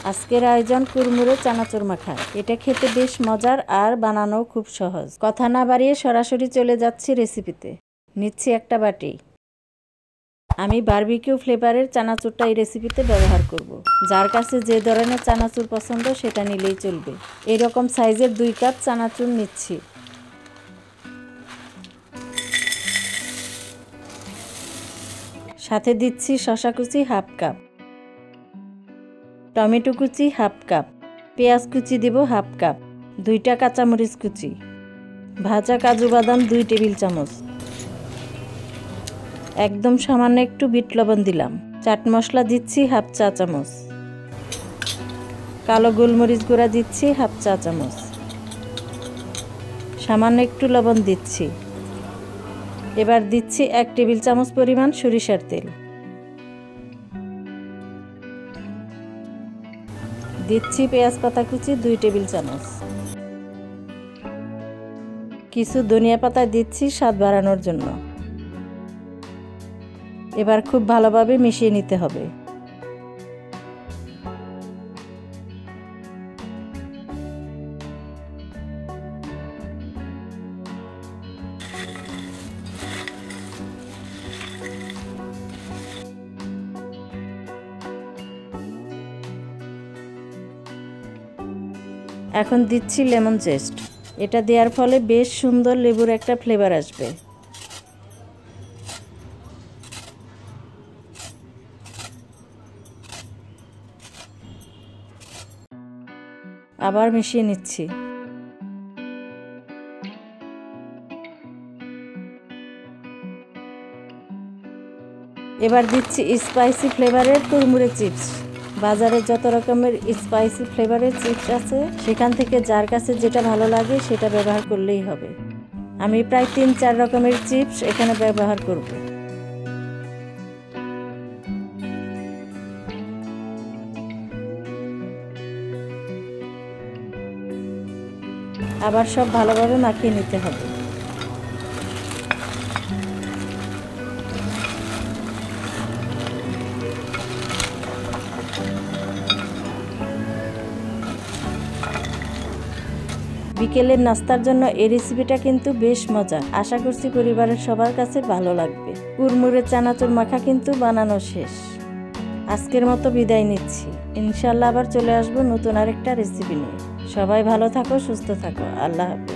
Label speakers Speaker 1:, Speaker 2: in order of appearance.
Speaker 1: আজকের আয়োজন কুরমুরে চানাচুর মাখা। এটা খেতে বেশ মজার আর বানানোও খুব সহজ। কথা না বাড়িয়ে সরাসরি চলে যাচ্ছি রেসিপিতে। নিচ্ছি একটা বাটি। আমি বারবিকিউ ফ্লেভারের চানাচুরটা এই রেসিপিতে ব্যবহার করব। যার কাছে যে ধরনের চানাচুর পছন্দ সেটা নিলেই চলবে। এরকম সাইজের 2 কাপ চানাচুর নিচ্ছি। সাথে দিচ্ছি শসা কুচি হাফ কাপ, টমেটো কুচি হাফ কাপ, পেঁয়াজ কুচি দেব হাফ কাপ, 2টা কাঁচামরিচ কুচি, ভাজা কাজু বাদাম 2 টেবিল চামচ, একদম সামান্য একটু বিট লবণ দিলাম, চাট মশলা দিচ্ছি হাফ চা চামচ, কালো গোলমরিচ গুঁড়া দিচ্ছি হাফ চা চামচ, সামান্য একটু লবণ দিচ্ছি। এবার দিচ্ছি 1 টেবিল চামচ পরিমাণ সরিষার তেল, দিচ্ছি পেঁয়াজ পাতা কুচি 2 টেবিল চামচ, কিছু ধনিয়া পাতা দিচ্ছি স্বাদ বাড়ানোর জন্য। এবার খুব ভালোভাবে মিশিয়ে নিতে হবে। এখন দিচ্ছি লেমন জেস্ট। এটা দেওয়ার ফলে বেশ সুন্দর লেবুর একটা ফ্লেভার আসবে। আবার মিশিয়ে নিচ্ছি। এবার দিচ্ছি স্পাইসি ফ্লেভারের কুরমুরে চিপস। বাজারে যত রকমের স্পাইসি ফ্লেভারের চিপস আছে সেখান থেকে যার কাছে যেটা ভালো লাগে সেটা ব্যবহার করলেই হবে। আমি প্রায় 3-4 রকমের চিপস এখানে ব্যবহার করব। আবার সব ভালোভাবে মাখিয়ে নিতে হবে। বিকেলের নাস্তার জন্য এই রেসিপিটা কিন্তু বেশ মজা। আশা করছি পরিবারের সবার কাছে ভালো লাগবে। কুরমুরে চানাচুর মাখা কিন্তু বানানো শেষ। আজকের মতো বিদায় নিচ্ছি। ইনশাআল্লাহ আবার চলে আসবো নতুন আরেকটা রেসিপি নিয়ে। সবাই ভালো থাকো, সুস্থ থাকো। আল্লাহ হাফেজ।